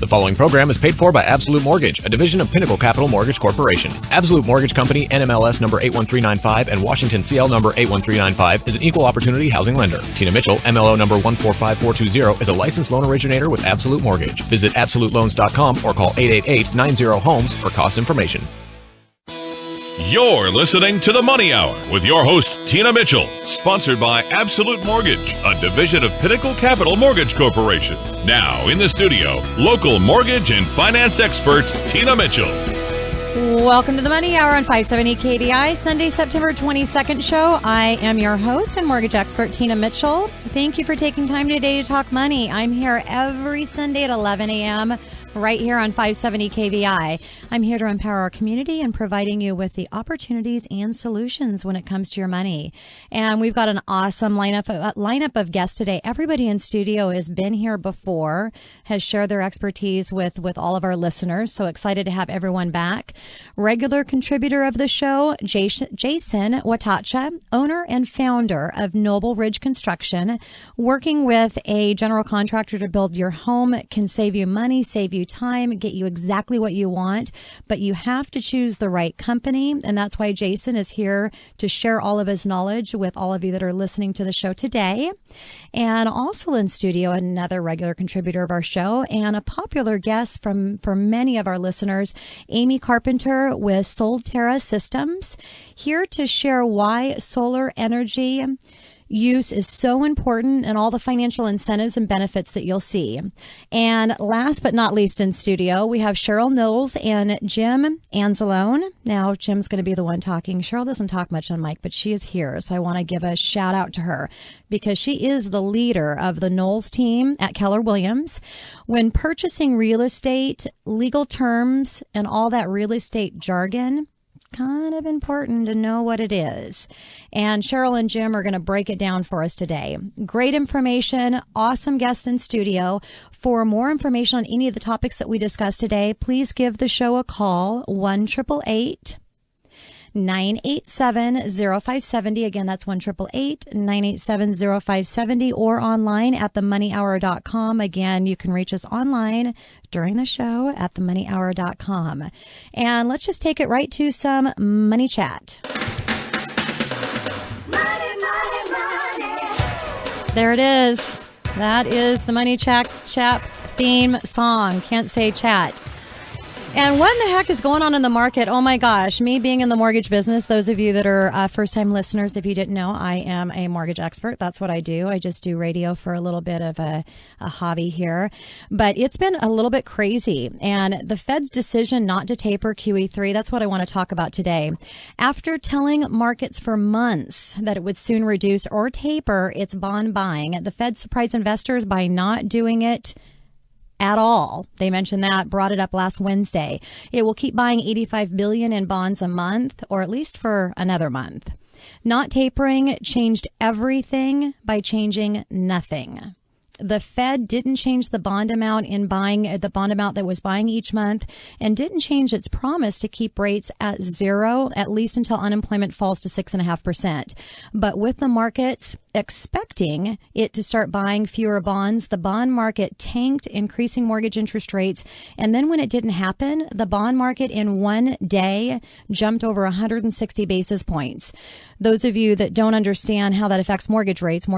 The following program is paid for by Absolute Mortgage, a division of Pinnacle Capital Mortgage Corporation. Absolute Mortgage Company, NMLS number 81395 and Washington CL number 81395 is an equal opportunity housing lender. Tina Mitchell, MLO number 145420, is a licensed loan originator with Absolute Mortgage. Visit absoluteloans.com or call 888-90-HOMES for cost information. You're listening to The Money Hour with your host, Tina Mitchell, sponsored by Absolute Mortgage, a division of Pinnacle Capital Mortgage Corporation. Now, in the studio, local mortgage and finance expert, Tina Mitchell. Welcome to The Money Hour on 570 KBI, Sunday, September 22nd show. I am your host and mortgage expert, Tina Mitchell. Thank you for taking time today to talk money. I'm here every Sunday at 11 a.m., right here on 570 KBI. I'm here to empower our community and providing you with the opportunities and solutions when it comes to your money. And we've got an awesome lineup of guests today. Everybody in studio has been here before, has shared their expertise with all of our listeners. So excited to have everyone back. Regular contributor of the show, Jason Wojtacha, owner and founder of Noble Ridge Construction, working with a general contractor to build your home can save you money, save you time, get you exactly what you want, but you have to choose the right company. And that's why Jason is here to share all of his knowledge with all of you that are listening to the show today. And also in studio, another regular contributor of our show and a popular guest for many of our listeners, Aimee Carpenter with SolTerra Systems, here to share why solar energy use is so important and all the financial incentives and benefits that you'll see. And last but not least in studio, we have Sheryl Knowles and Jim Anzalone. Now, Jim's going to be the one talking. Sheryl doesn't talk much on mic, but she is here. So I want to give a shout out to her because she is the leader of the Knowles Team at Keller Williams. When purchasing real estate, legal terms, and all that real estate jargon, kind of important to know what it is. And Sheryl and Jim are going to break it down for us today. Great information, awesome guest in studio. For more information on any of the topics that we discussed today, please give the show a call, 1-888-987-0570. Again, that's 1-888-987-0570 or online at themoneyhour.com. Again, you can reach us online during the show at themoneyhour.com. And let's just take it right to some money chat. Money, money, money. There it is. That is the Money Chat theme song. Can't say chat. And what in the heck is going on in the market? Oh my gosh, me being in the mortgage business, those of you that are first-time listeners, if you didn't know, I am a mortgage expert. That's what I do. I just do radio for a little bit of a hobby here. But it's been a little bit crazy. And the Fed's decision not to taper QE3, that's what I want to talk about today. After telling markets for months that it would soon reduce or taper its bond buying, the Fed surprised investors by not doing it at all. They mentioned that, brought it up last Wednesday. It will keep buying $85 billion in bonds a month, or at least for another month. Not tapering changed everything by changing nothing. The Fed didn't change the bond amount that was buying each month, and didn't change its promise to keep rates at zero, at least until unemployment falls to 6.5%. But with the markets expecting it to start buying fewer bonds, the bond market tanked, increasing mortgage interest rates. And then when it didn't happen, the bond market in one day jumped over 160 basis points. Those of you that don't understand how that affects mortgage rates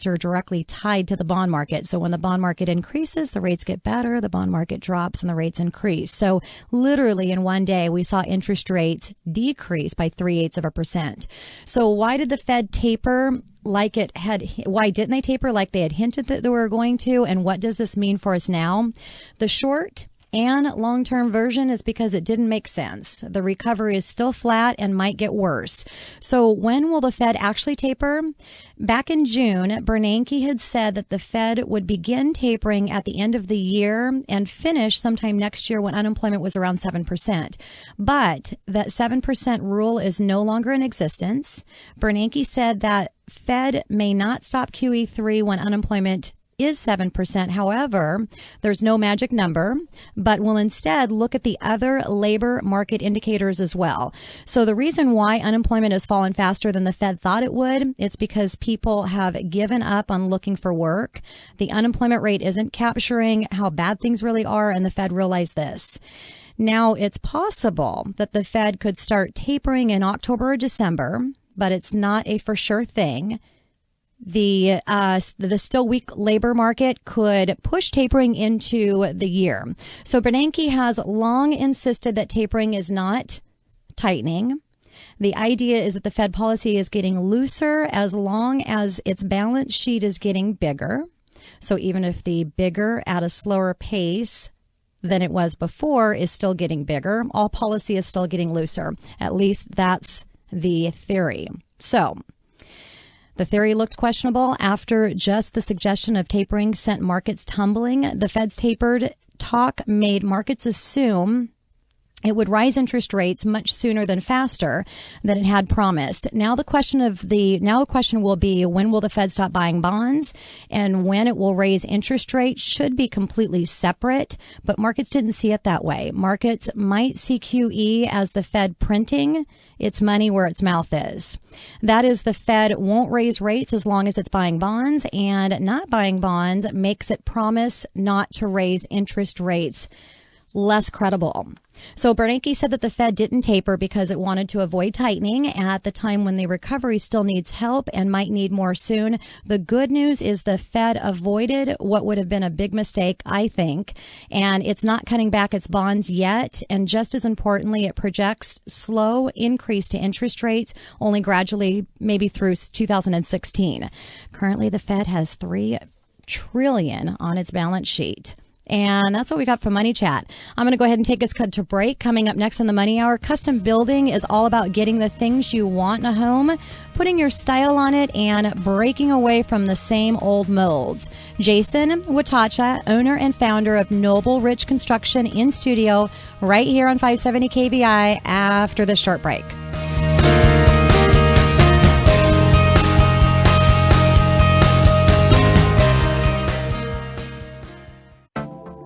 are directly tied to the bond market. So when the bond market increases, the rates get better, the bond market drops, and the rates increase. So literally in one day, we saw interest rates decrease by 0.3%. So why did the Fed taper? Why didn't they taper like they had hinted that they were going to? And what does this mean for us now? The short and long-term version is because it didn't make sense. The recovery is still flat and might get worse. So when will the Fed actually taper? Back in June, Bernanke had said that the Fed would begin tapering at the end of the year and finish sometime next year when unemployment was around 7%. But that 7% rule is no longer in existence. Bernanke said that Fed may not stop QE3 when unemployment is 7%. However, there's no magic number, but we'll instead look at the other labor market indicators as well. So the reason why unemployment has fallen faster than the Fed thought it would, it's because people have given up on looking for work. The unemployment rate isn't capturing how bad things really are, and the Fed realized this. Now, it's possible that the Fed could start tapering in October or December, but it's not a for sure thing. The still weak labor market could push tapering into the year. So Bernanke has long insisted that tapering is not tightening. The idea is that the Fed policy is getting looser as long as its balance sheet is getting bigger. So even if the bigger at a slower pace than it was before is still getting bigger, all policy is still getting looser. At least that's the theory. So the theory looked questionable after just the suggestion of tapering sent markets tumbling. The Fed's tapered talk made markets assume it would rise interest rates much sooner than faster than it had promised. Now the question will be, when will the Fed stop buying bonds, and when it will raise interest rates should be completely separate, but markets didn't see it that way. Markets might see QE as the Fed printing its money where its mouth is. That is, the Fed won't raise rates as long as it's buying bonds, and not buying bonds makes it promise not to raise interest rates less credible. So Bernanke said that the Fed didn't taper because it wanted to avoid tightening at the time when the recovery still needs help and might need more soon. The good news is the Fed avoided what would have been a big mistake, I think, and it's not cutting back its bonds yet. And just as importantly, it projects slow increase to interest rates, only gradually, maybe through 2016. Currently, the Fed has $3 trillion on its balance sheet. And that's what we got from Money Chat. I'm going to go ahead and take us to break. Coming up next in the Money Hour, custom building is all about getting the things you want in a home, putting your style on it, and breaking away from the same old molds. Jason Wojtacha, owner and founder of Noble Ridge Construction, in studio right here on 570 KBI after this short break.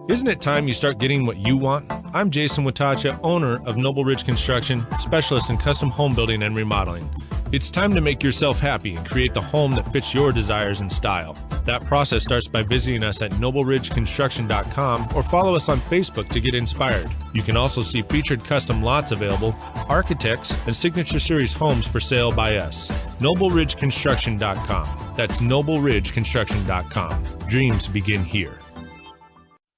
Isn't it time you start getting what you want? I'm Jason Wojtacha, owner of Noble Ridge Construction, specialist in custom home building and remodeling. It's time to make yourself happy and create the home that fits your desires and style. That process starts by visiting us at nobleridgeconstruction.com or follow us on Facebook to get inspired. You can also see featured custom lots available, architects, and Signature Series homes for sale by us. nobleridgeconstruction.com. That's nobleridgeconstruction.com. Dreams begin here.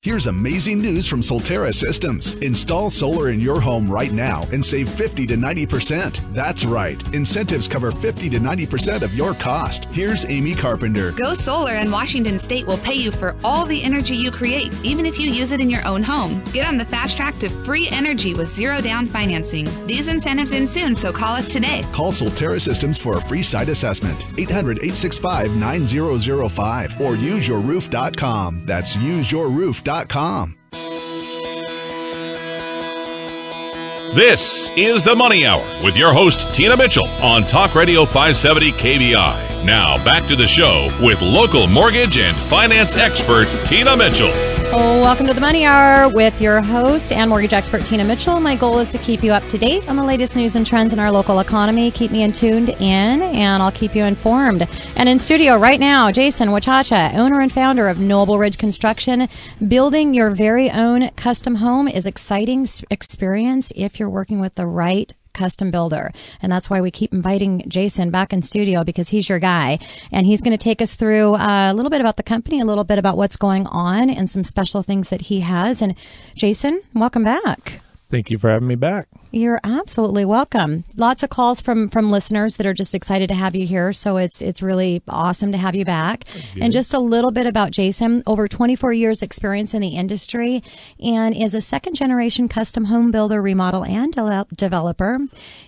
Here's amazing news from SolTerra Systems. Install solar in your home right now and save 50 to 90%. That's right. Incentives cover 50 to 90% of your cost. Here's Aimee Carpenter. Go Solar and Washington State will pay you for all the energy you create, even if you use it in your own home. Get on the fast track to free energy with zero down financing. These incentives end soon, so call us today. Call SolTerra Systems for a free site assessment. 800-865-9005 or useyourroof.com. That's useyourroof.com. This is the Money Hour with your host, Tina Mitchell, on Talk Radio 570 KBI. Now, back to the show with local mortgage and finance expert, Tina Mitchell. Oh, welcome to the Money Hour with your host and mortgage expert, Tina Mitchell. My goal is to keep you up to date on the latest news and trends in our local economy. Keep me tuned in, and I'll keep you informed. And in studio right now, Jason Wojtacha, owner and founder of Noble Ridge Construction. Building your very own custom home is exciting experience if you're working with the right custom builder. And that's why we keep inviting Jason back in studio, because he's your guy. And he's going to take us through a little bit about the company, a little bit about what's going on, and some special things that he has. And Jason, welcome back. Thank you for having me back. You're absolutely welcome. Lots of calls from listeners that are just excited to have you here. So it's really awesome to have you back. And just a little bit about Jason, over 24 years experience in the industry, and is a second generation custom home builder, remodel, and developer.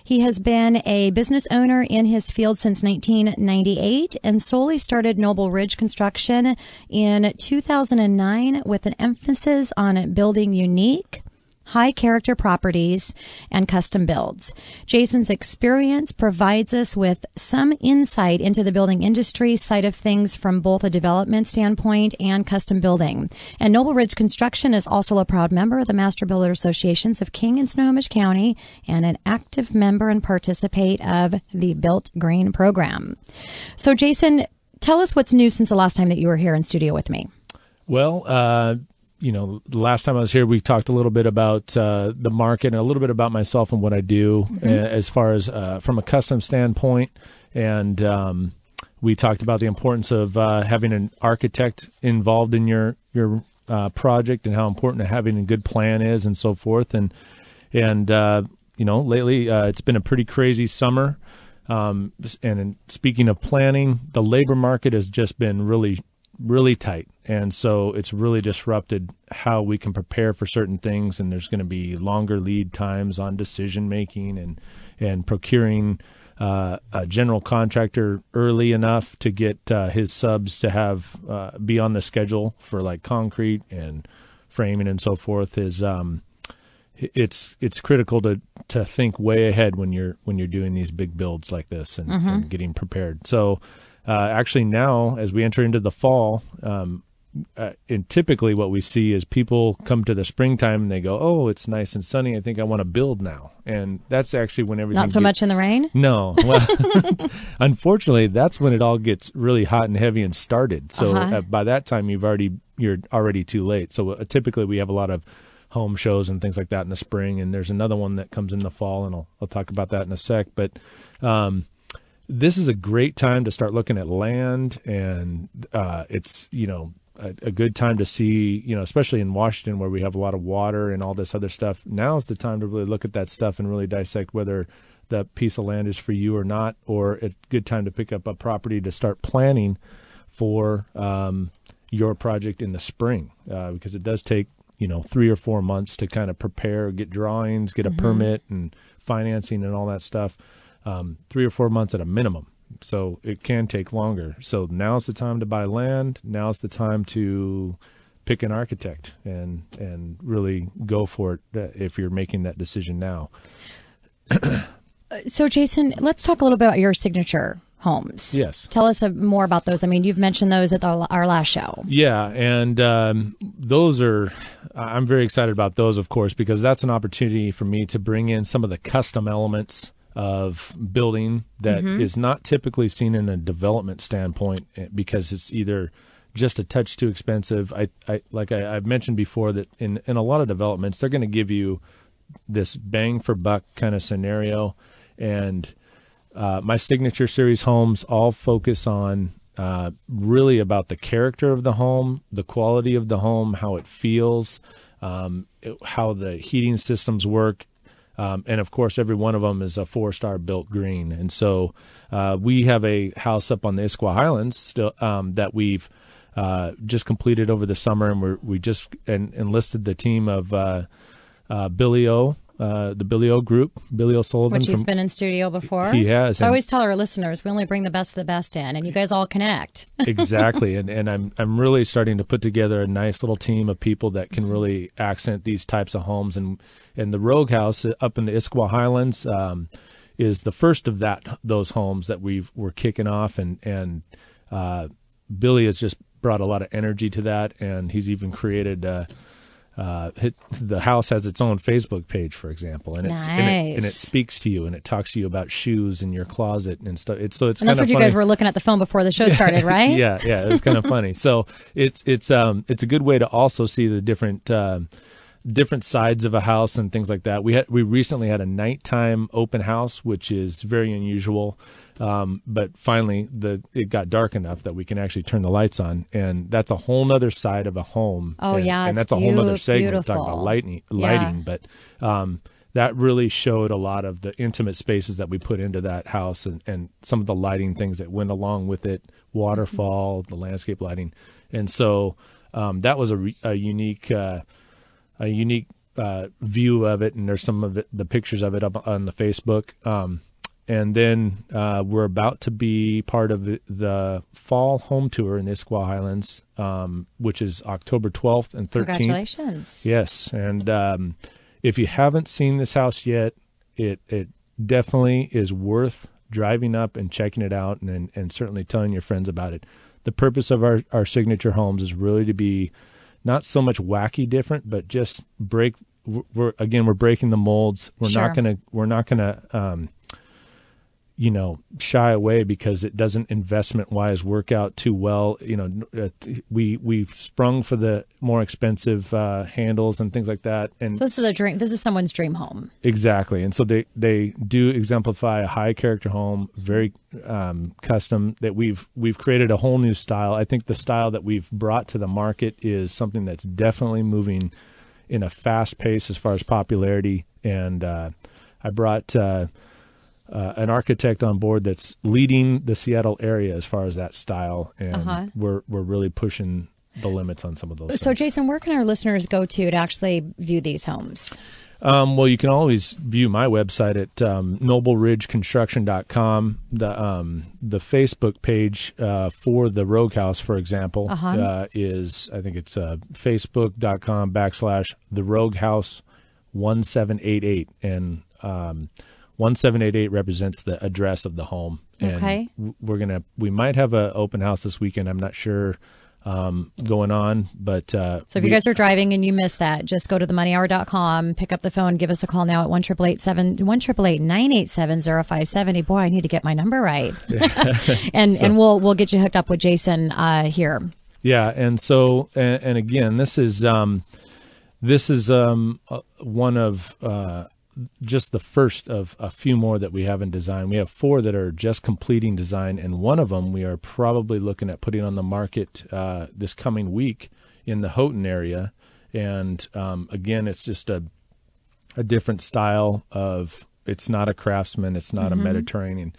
He has been a business owner in his field since 1998 and solely started Noble Ridge Construction in 2009 with an emphasis on building unique, high character properties, and custom builds. Jason's experience provides us with some insight into the building industry side of things from both a development standpoint and custom building. And Noble Ridge Construction is also a proud member of the Master Builder Associations of King and Snohomish County and an active member and participate of the Built Green program. So, Jason, tell us what's new since the last time that you were here in studio with me. Well, the last time I was here, we talked a little bit about the market and a little bit about myself and what I do as far as from a custom standpoint. And we talked about the importance of having an architect involved in your project and how important having a good plan is and so forth. And lately it's been a pretty crazy summer. And speaking of planning, the labor market has just been really tight. And so it's really disrupted how we can prepare for certain things. And there's going to be longer lead times on decision making and procuring a general contractor early enough to get his subs to have be on the schedule for like concrete and framing and so forth is it's critical to think way ahead when you're doing these big builds like this and getting prepared. So actually now, as we enter into the fall, and typically what we see is people come to the springtime and they go, "Oh, it's nice and sunny. I think I want to build now." And that's actually when everything not so much in the rain. No, well, unfortunately, that's when it all gets really hot and heavy and started. So by that time, you're already too late. So typically, we have a lot of home shows and things like that in the spring, and there's another one that comes in the fall, and I'll talk about that in a sec. But this is a great time to start looking at land, and it's a good time to see, especially in Washington where we have a lot of water and all this other stuff. Now's the time to really look at that stuff and really dissect whether that piece of land is for you or not, or it's a good time to pick up a property to start planning for your project in the spring, because it does take 3 or 4 months to kind of prepare, get drawings, get a permit and financing and all that stuff. 3 or 4 months at a minimum. So it can take longer. So now's the time to buy land. Now's the time to pick an architect and really go for it if you're making that decision now. So, Jason, let's talk a little bit about your signature homes. Yes. Tell us more about those. I mean, you've mentioned those at our last show. Yeah, and those are, I'm very excited about those, of course, because that's an opportunity for me to bring in some of the custom elements of building that is not typically seen in a development standpoint because it's either just a touch too expensive. I've mentioned before that in a lot of developments, they're going to give you this bang for buck kind of scenario. And my signature series homes all focus on really about the character of the home, the quality of the home, how it feels, how the heating systems work. And of course, every one of them is a 4-star built green. And so we have a house up on the Issaquah Highlands still that we've just completed over the summer, and we just enlisted the team of Billy O, the Billy O group, Billy O'Sullivan. Which he's been in studio before. He has. I always tell our listeners we only bring the best of the best in, and you guys all connect. Exactly, and I'm really starting to put together a nice little team of people that can really accent these types of homes. And the Rogue House up in the Issaquah Highlands is the first of those homes that we're kicking off, and Billy has just brought a lot of energy to that, and he's even created. The house has its own Facebook page, for example, and it speaks to you and it talks to you about shoes in your closet and stuff. And that's what you guys were looking at the phone before the show started, right? Yeah, it was kind of funny. So it's a good way to also see the different sides of a house and things like that. We recently had a nighttime open house, which is very unusual. But finally, it got dark enough that we can actually turn the lights on, and that's a whole nother side of a home. Oh, and that's a whole nother segment. Beautiful. Talking about lighting, but that really showed a lot of the intimate spaces that we put into that house, and some of the lighting things that went along with it, waterfall, the landscape lighting, and so that was a unique view of it, and there's some of the pictures of it up on the Facebook. And then we're about to be part of the fall home tour in the Issaquah Highlands, which is October 12th and 13th. Congratulations. Yes. And if you haven't seen this house yet, it definitely is worth driving up and checking it out, and certainly telling your friends about it. The purpose of our signature homes is really to be not so much wacky different, but just we're breaking the molds. We're not gonna shy away because it doesn't investment wise work out too well. We sprung for the more expensive handles and things like that. And so this is a dream. This is someone's dream home. Exactly. And so they do exemplify a high character home, very custom, that we've created a whole new style. I think the style that we've brought to the market is something that's definitely moving in a fast pace as far as popularity. And I brought an architect on board that's leading the Seattle area as far as that style, and we're really pushing the limits on some of those So, things. Jason, where can our listeners go to actually view these homes? Well, you can always view my website at nobleridgeconstruction.com. The Facebook page for the Rogue House, for example, is, I think it's facebook.com/the Rogue House 1788, and 1788 represents the address of the home. And we might have an open house this weekend. I'm not sure going on, but so if you guys are driving and you missed that, just go to themoneyhour.com, pick up the phone, give us a call now at 1-888-987-0570. Boy, I need to get my number right. and we'll get you hooked up with Jason here. Yeah, and so and again, this is one of just the first of a few more that we have in design. We have 4 that are just completing design, and one of them we are probably looking at putting on the market this coming week in the Houghton area. And again, it's just a different style of, it's not a Craftsman, it's not a Mediterranean.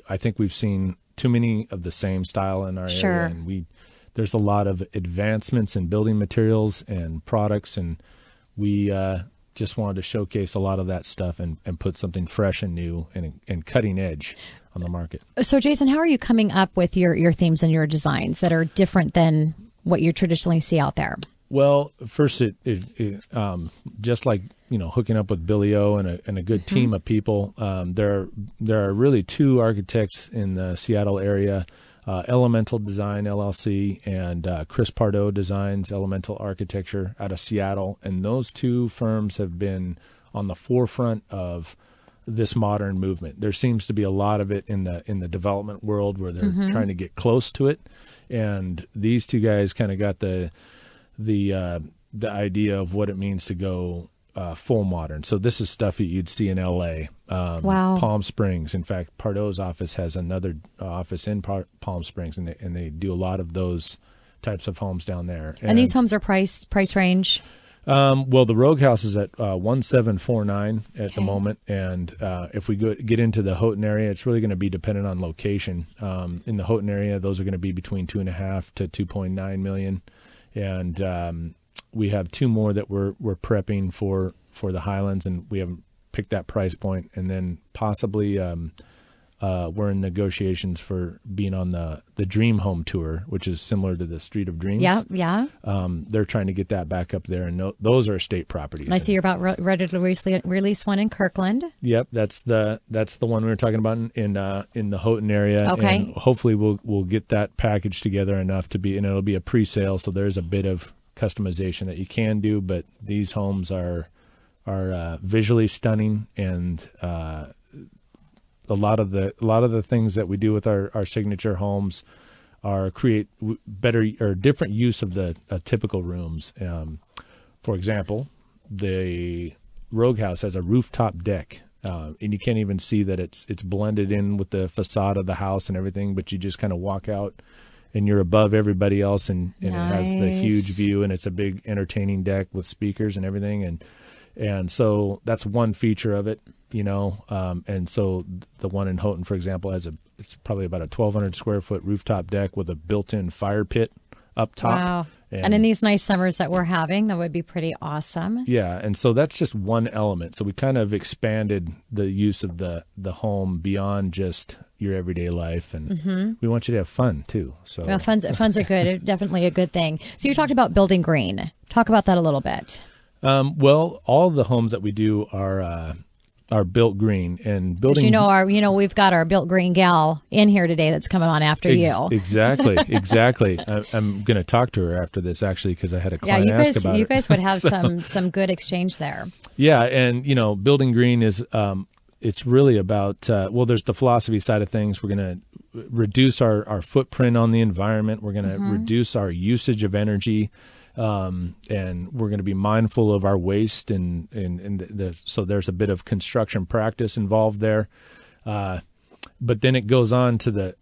I think we've seen too many of the same style in our area, and there's a lot of advancements in building materials and products, and we just wanted to showcase a lot of that stuff and put something fresh and new and cutting edge on the market. So, Jason, how are you coming up with your themes and your designs that are different than what you traditionally see out there? Well, first, it just like hooking up with Billy O and a good team of people. There are really 2 architects in the Seattle area. Elemental Design LLC and Chris Pardo Designs Elemental Architecture out of Seattle, and those 2 firms have been on the forefront of this modern movement. There seems to be a lot of it in the development world where they're trying to get close to it, and these 2 guys kind of got the idea of what it means to go full modern. So this is stuff that you'd see in LA, Palm Springs. In fact, Pardo's office has another office in Palm Springs, and they do a lot of those types of homes down there. And these homes are price range? Well, the Rogue House is at $1,749 at the moment, and if we get into the Houghton area, it's really going to be dependent on location. In the Houghton area, those are going to be between $2.5 to $2.9 million, and we have 2 more that we're prepping for the Highlands, and we haven't picked that price point. And then possibly we're in negotiations for being on the Dream Home Tour, which is similar to the Street of Dreams. Yeah. They're trying to get that back up there, and those are estate properties. I see you're about ready to release one in Kirkland. Yep, that's the one we were talking about in the Houghton area. Okay. And hopefully we'll get that package together enough to be, and it'll be a pre-sale, so there's a bit of customization that you can do, but these homes are visually stunning, and a lot of the things that we do with our signature homes are create better or different use of the typical rooms. For example, the Rogue House has a rooftop deck, and you can't even see that it's blended in with the facade of the house and everything, but you just kind of walk out and you're above everybody else, and Nice. It has the huge view, and it's a big entertaining deck with speakers and everything, and so that's one feature of it, and so the one in Houghton, for example, it's probably about a 1,200 square foot rooftop deck with a built-in fire pit up top. Wow. And in these nice summers that we're having, that would be pretty awesome. Yeah, and so that's just one element. So we kind of expanded the use of the home beyond just your everyday life, and we want you to have fun too. So well, fun's are good. Definitely a good thing. So you talked about building green. Talk about that a little bit. Well, all the homes that we do are built green, and building. We've got our built green gal in here today that's coming on after you. Exactly. I'm going to talk to her after this, actually, because I had a client ask about it. You guys would have some good exchange there. Yeah, and building green is it's really about there's the philosophy side of things. We're going to reduce our footprint on the environment. We're going to reduce our usage of energy. And we're going to be mindful of our waste, so there's a bit of construction practice involved there. But then it goes on to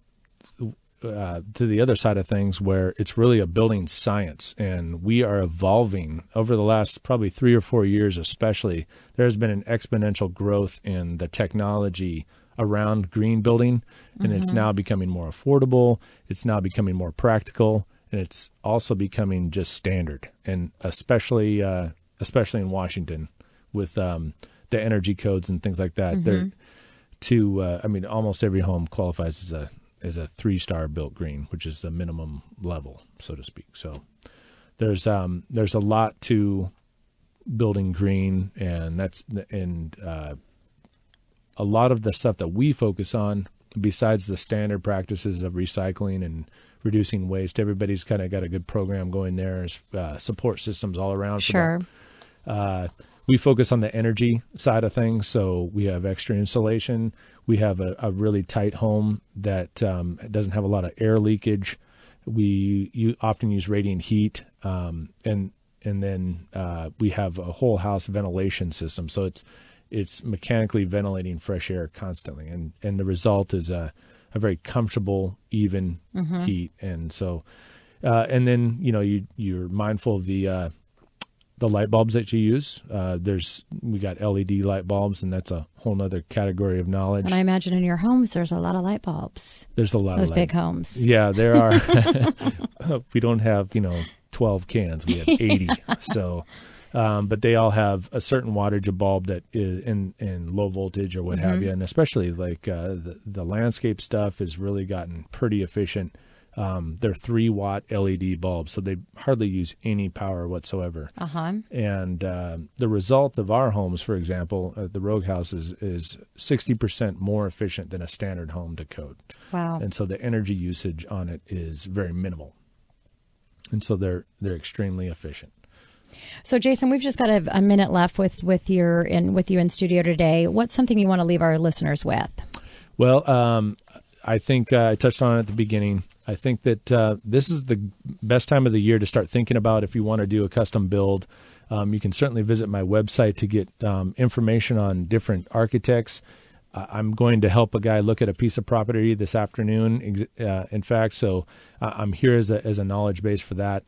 the other side of things, where it's really a building science, and we are evolving over the last probably 3 or 4 years, especially. There's been an exponential growth in the technology around green building, and it's now becoming more affordable. It's now becoming more practical. And it's also becoming just standard, and especially in Washington with the energy codes and things like that. Almost every home qualifies as a 3-star built green, which is the minimum level, so to speak. So there's a lot to building green, and a lot of the stuff that we focus on, besides the standard practices of recycling and reducing waste. Everybody's kind of got a good program going there. Support systems all around. Sure. We focus on the energy side of things. So we have extra insulation. We have a really tight home that doesn't have a lot of air leakage. We often use radiant heat, and then we have a whole house ventilation system. So it's mechanically ventilating fresh air constantly, and the result is a very comfortable, even heat. And so, and then, you're mindful of the light bulbs that you use. We got LED light bulbs, and that's a whole nother category of knowledge. And I imagine in your homes, there's a lot of light bulbs. There's a lot those of big homes. Yeah, there are. We don't have, 12 cans. We have 80. So, but they all have a certain wattage of bulb that is in low voltage or what have you. And especially like the landscape stuff has really gotten pretty efficient. They're 3-watt LED bulbs, so they hardly use any power whatsoever. And the result of our homes, for example, the Rogue House is 60% more efficient than a standard home to code. Wow. And so the energy usage on it is very minimal. And so they're extremely efficient. So, Jason, we've just got a minute left with you in studio today. What's something you want to leave our listeners with? Well, I think I touched on it at the beginning. I think that this is the best time of the year to start thinking about if you want to do a custom build. You can certainly visit my website to get information on different architects. I'm going to help a guy look at a piece of property this afternoon, in fact, so I'm here as a knowledge base for that.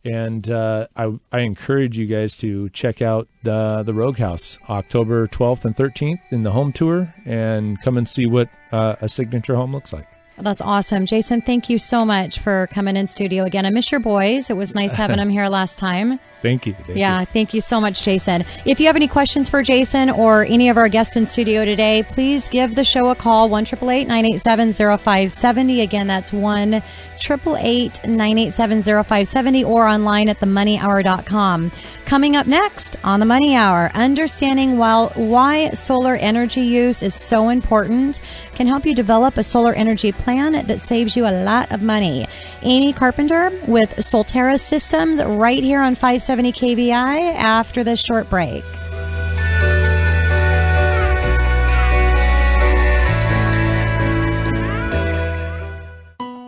And I encourage you guys to check out the Rogue House, October 12th and 13th in the home tour, and come and see what a signature home looks like. That's awesome. Jason, thank you so much for coming in studio again. I miss your boys. It was nice having them here last time. Thank you. Thank you so much, Jason. If you have any questions for Jason or any of our guests in studio today, please give the show a call, 1-888-987-0570. Again, that's 1-888-987-0570, or online at themoneyhour.com. Coming up next on The Money Hour, understanding why solar energy use is so important can help you develop a solar energy plan that saves you a lot of money. Aimee Carpenter with SolTerra Systems right here on 570 KBI after this short break.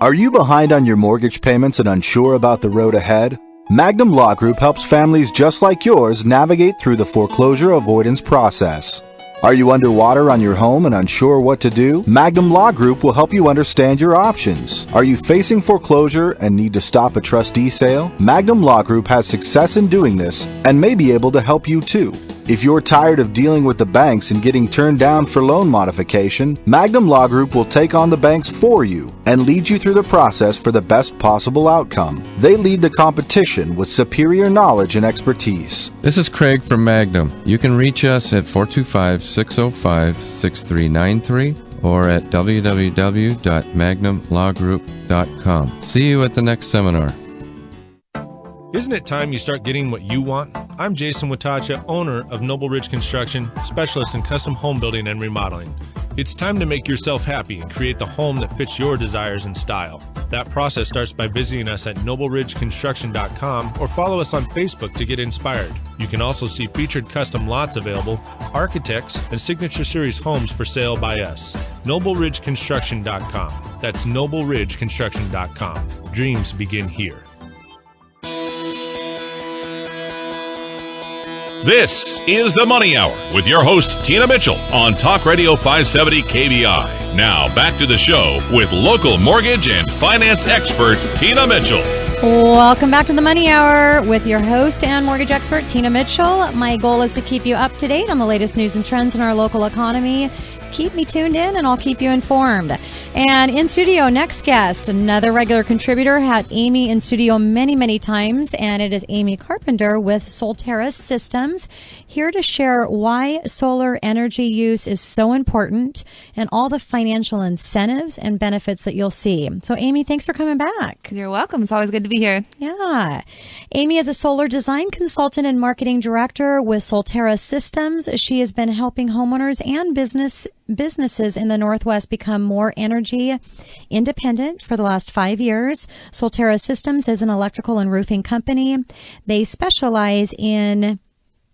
Are you behind on your mortgage payments and unsure about the road ahead? Magnum Law Group helps families just like yours navigate through the foreclosure avoidance process. Are you underwater on your home and unsure what to do? Magnum Law Group will help you understand your options. Are you facing foreclosure and need to stop a trustee sale? Magnum Law Group has success in doing this and may be able to help you too. If you're tired of dealing with the banks and getting turned down for loan modification, Magnum Law Group will take on the banks for you and lead you through the process for the best possible outcome. They lead the competition with superior knowledge and expertise. This is Craig from Magnum. You can reach us at 425-605-6393 or at www.magnumlawgroup.com. See you at the next seminar. Isn't it time you start getting what you want? I'm Jason Wojtacha, owner of Noble Ridge Construction, specialist in custom home building and remodeling. It's time to make yourself happy and create the home that fits your desires and style. That process starts by visiting us at nobleridgeconstruction.com or follow us on Facebook to get inspired. You can also see featured custom lots available, architects, and Signature Series homes for sale by us. nobleridgeconstruction.com. That's nobleridgeconstruction.com. Dreams begin here. This is the Money Hour with your host, Tina Mitchell, on Talk Radio 570 KBI. Now, back to the show with local mortgage and finance expert, Tina Mitchell. Welcome back to the Money Hour with your host and mortgage expert, Tina Mitchell. My goal is to keep you up to date on the latest news and trends in our local economy. Keep me tuned in and I'll keep you informed. And in studio, next guest, another regular contributor, had Aimee in studio many, many times, and it is Aimee Carpenter with SolTerra Systems, here to share why solar energy use is so important and all the financial incentives and benefits that you'll see. So Aimee, thanks for coming back. You're welcome. It's always good to be here. Yeah. Aimee is a solar design consultant and marketing director with SolTerra Systems. She has been helping homeowners and businesses in the Northwest become more energy independent for the last 5 years. SolTerra Systems is an electrical and roofing company. They specialize in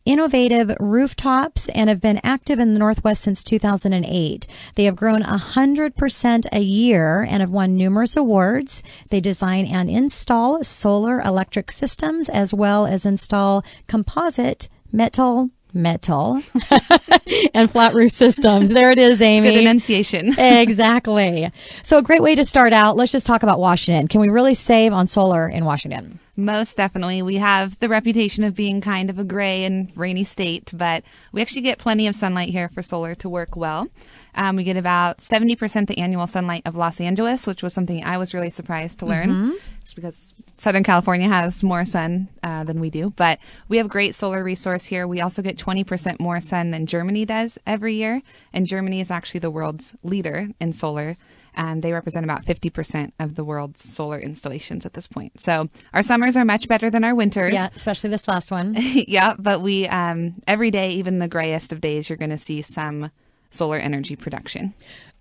innovative rooftops and have been active in the Northwest since 2008. They have grown 100% a year and have won numerous awards. They design and install solar electric systems as well as install composite metal and flat roof systems. There it is, Aimee. It's good enunciation. Exactly. So a great way to start out. Let's just talk about Washington. Can we really save on solar in Washington? Most definitely. We have the reputation of being kind of a gray and rainy state, but we actually get plenty of sunlight here for solar to work well. We get about 70% the annual sunlight of Los Angeles, which was something I was really surprised to learn, just because Southern California has more sun than we do. But we have great solar resource here. We also get 20% more sun than Germany does every year, and Germany is actually the world's leader in solar. They represent about 50% of the world's solar installations at this point. So our summers are much better than our winters. Yeah, especially this last one. Yeah, but we every day, even the grayest of days, you're going to see some solar energy production.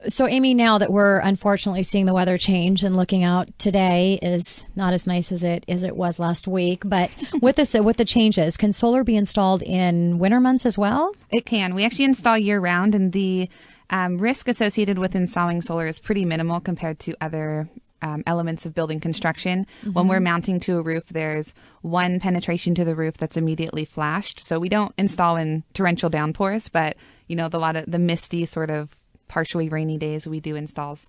So, Aimee, now that we're unfortunately seeing the weather change and looking out today is not as nice as it was last week, but with the changes, can solar be installed in winter months as well? It can. We actually install year-round, and the risk associated with installing solar is pretty minimal compared to other elements of building construction. When we're mounting to a roof, there's one penetration to the roof that's immediately flashed. So we don't install in torrential downpours, but a lot of the misty sort of partially rainy days, we do installs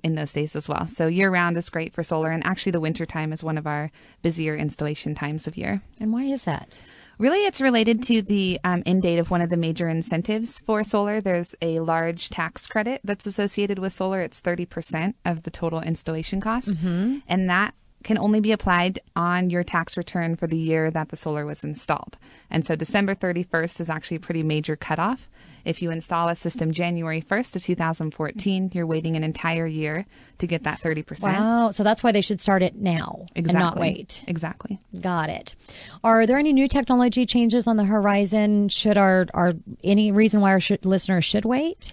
in those days as well. So year-round is great for solar, and actually the winter time is one of our busier installation times of year. And why is that? Really, it's related to the end date of one of the major incentives for solar. There's a large tax credit that's associated with solar. It's 30% of the total installation cost. And that can only be applied on your tax return for the year that the solar was installed. And so December 31st is actually a pretty major cutoff. If you install a system January 1st of 2014, you're waiting an entire year to get that 30%. Wow. So that's why they should start it now and not wait. Exactly. Got it. Are there any new technology changes on the horizon? Should any reason why our listeners should wait?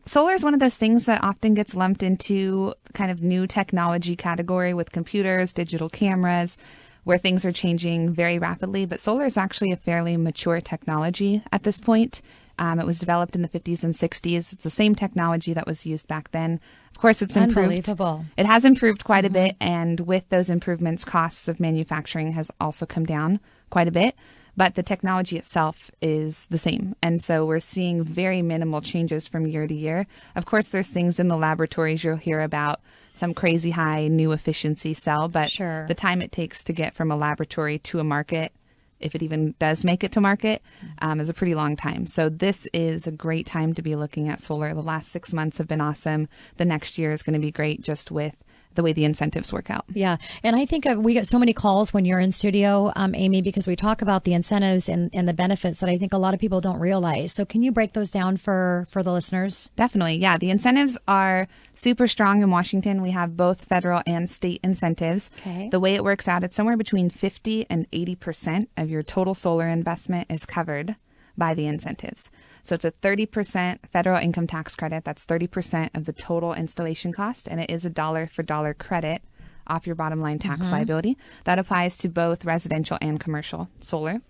Solar is one of those things that often gets lumped into kind of new technology category with computers, digital cameras, where things are changing very rapidly. But solar is actually a fairly mature technology at this point. It was developed in the 50s and 60s. It's the same technology that was used back then. Of course, it's improved. Unbelievable. It has improved quite a bit. And with those improvements, costs of manufacturing has also come down quite a bit. But the technology itself is the same. And so we're seeing very minimal changes from year to year. Of course, there's things in the laboratories you'll hear about, some crazy high new efficiency cell. But the time it takes to get from a laboratory to a market, if it even does make it to market, is a pretty long time. So this is a great time to be looking at solar. The last 6 months have been awesome. The next year is going to be great just with the way the incentives work out. Yeah. And I think we get so many calls when you're in studio, Aimee, because we talk about the incentives and the benefits that I think a lot of people don't realize. So can you break those down for the listeners? Definitely. Yeah. The incentives are super strong in Washington. We have both federal and state incentives. Okay. The way it works out, it's somewhere between 50 and 80% of your total solar investment is covered by the incentives. So it's a 30% federal income tax credit. That's 30% of the total installation cost, and it is a dollar for dollar credit off your bottom line tax liability. That applies to both residential and commercial solar.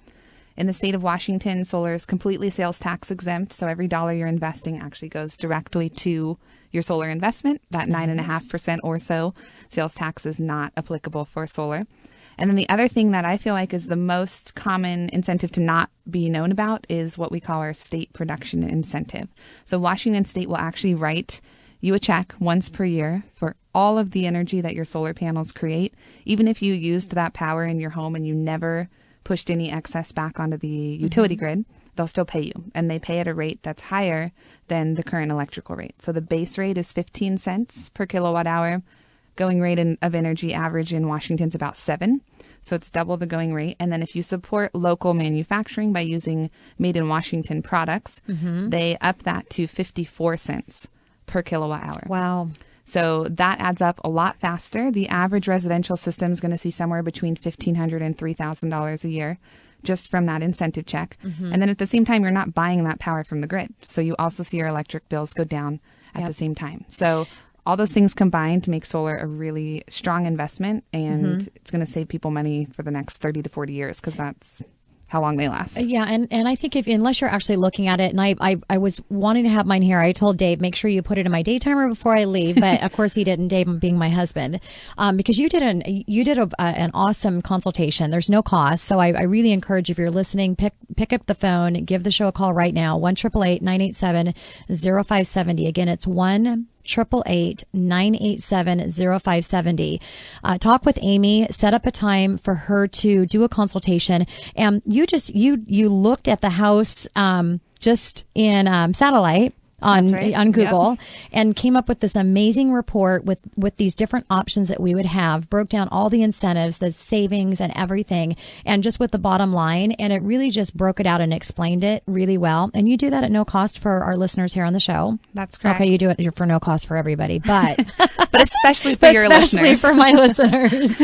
In the state of Washington, solar is completely sales tax exempt, so every dollar you're investing actually goes directly to your solar investment. That 9.5% or so sales tax is not applicable for solar. And then the other thing that I feel like is the most common incentive to not be known about is what we call our state production incentive. So Washington State will actually write you a check once per year for all of the energy that your solar panels create. Even if you used that power in your home and you never pushed any excess back onto the utility grid, they'll still pay you. And they pay at a rate that's higher than the current electrical rate. So the base rate is 15 cents per kilowatt hour. Going rate of energy average in Washington is about 7. So it's double the going rate. And then if you support local manufacturing by using made in Washington products, they up that to 54 cents per kilowatt hour. Wow. So that adds up a lot faster. The average residential system is going to see somewhere between $1,500 and $3,000 a year just from that incentive check. And then at the same time, you're not buying that power from the grid. So you also see your electric bills go down at the same time. So all those things combined to make solar a really strong investment, and it's going to save people money for the next 30 to 40 years because that's how long they last. Yeah, and I think unless you're actually looking at it, and I was wanting to have mine here. I told Dave, make sure you put it in my day timer before I leave, but of course he didn't, Dave being my husband, because you did an awesome consultation. There's no cost, so I really encourage, if you're listening, pick up the phone, give the show a call right now, 1-888-987-0570. Again, it's 1-888-987-0570. Talk with Aimee, set up a time for her to do a consultation. And you looked at the house just in satellite on Google and came up with this amazing report with these different options that we would have, broke down all the incentives, the savings and everything, and just with the bottom line. And it really just broke it out and explained it really well. And you do that at no cost for our listeners here on the show. That's correct. Okay, you do it for no cost for everybody, but but especially for your especially listeners. for my listeners.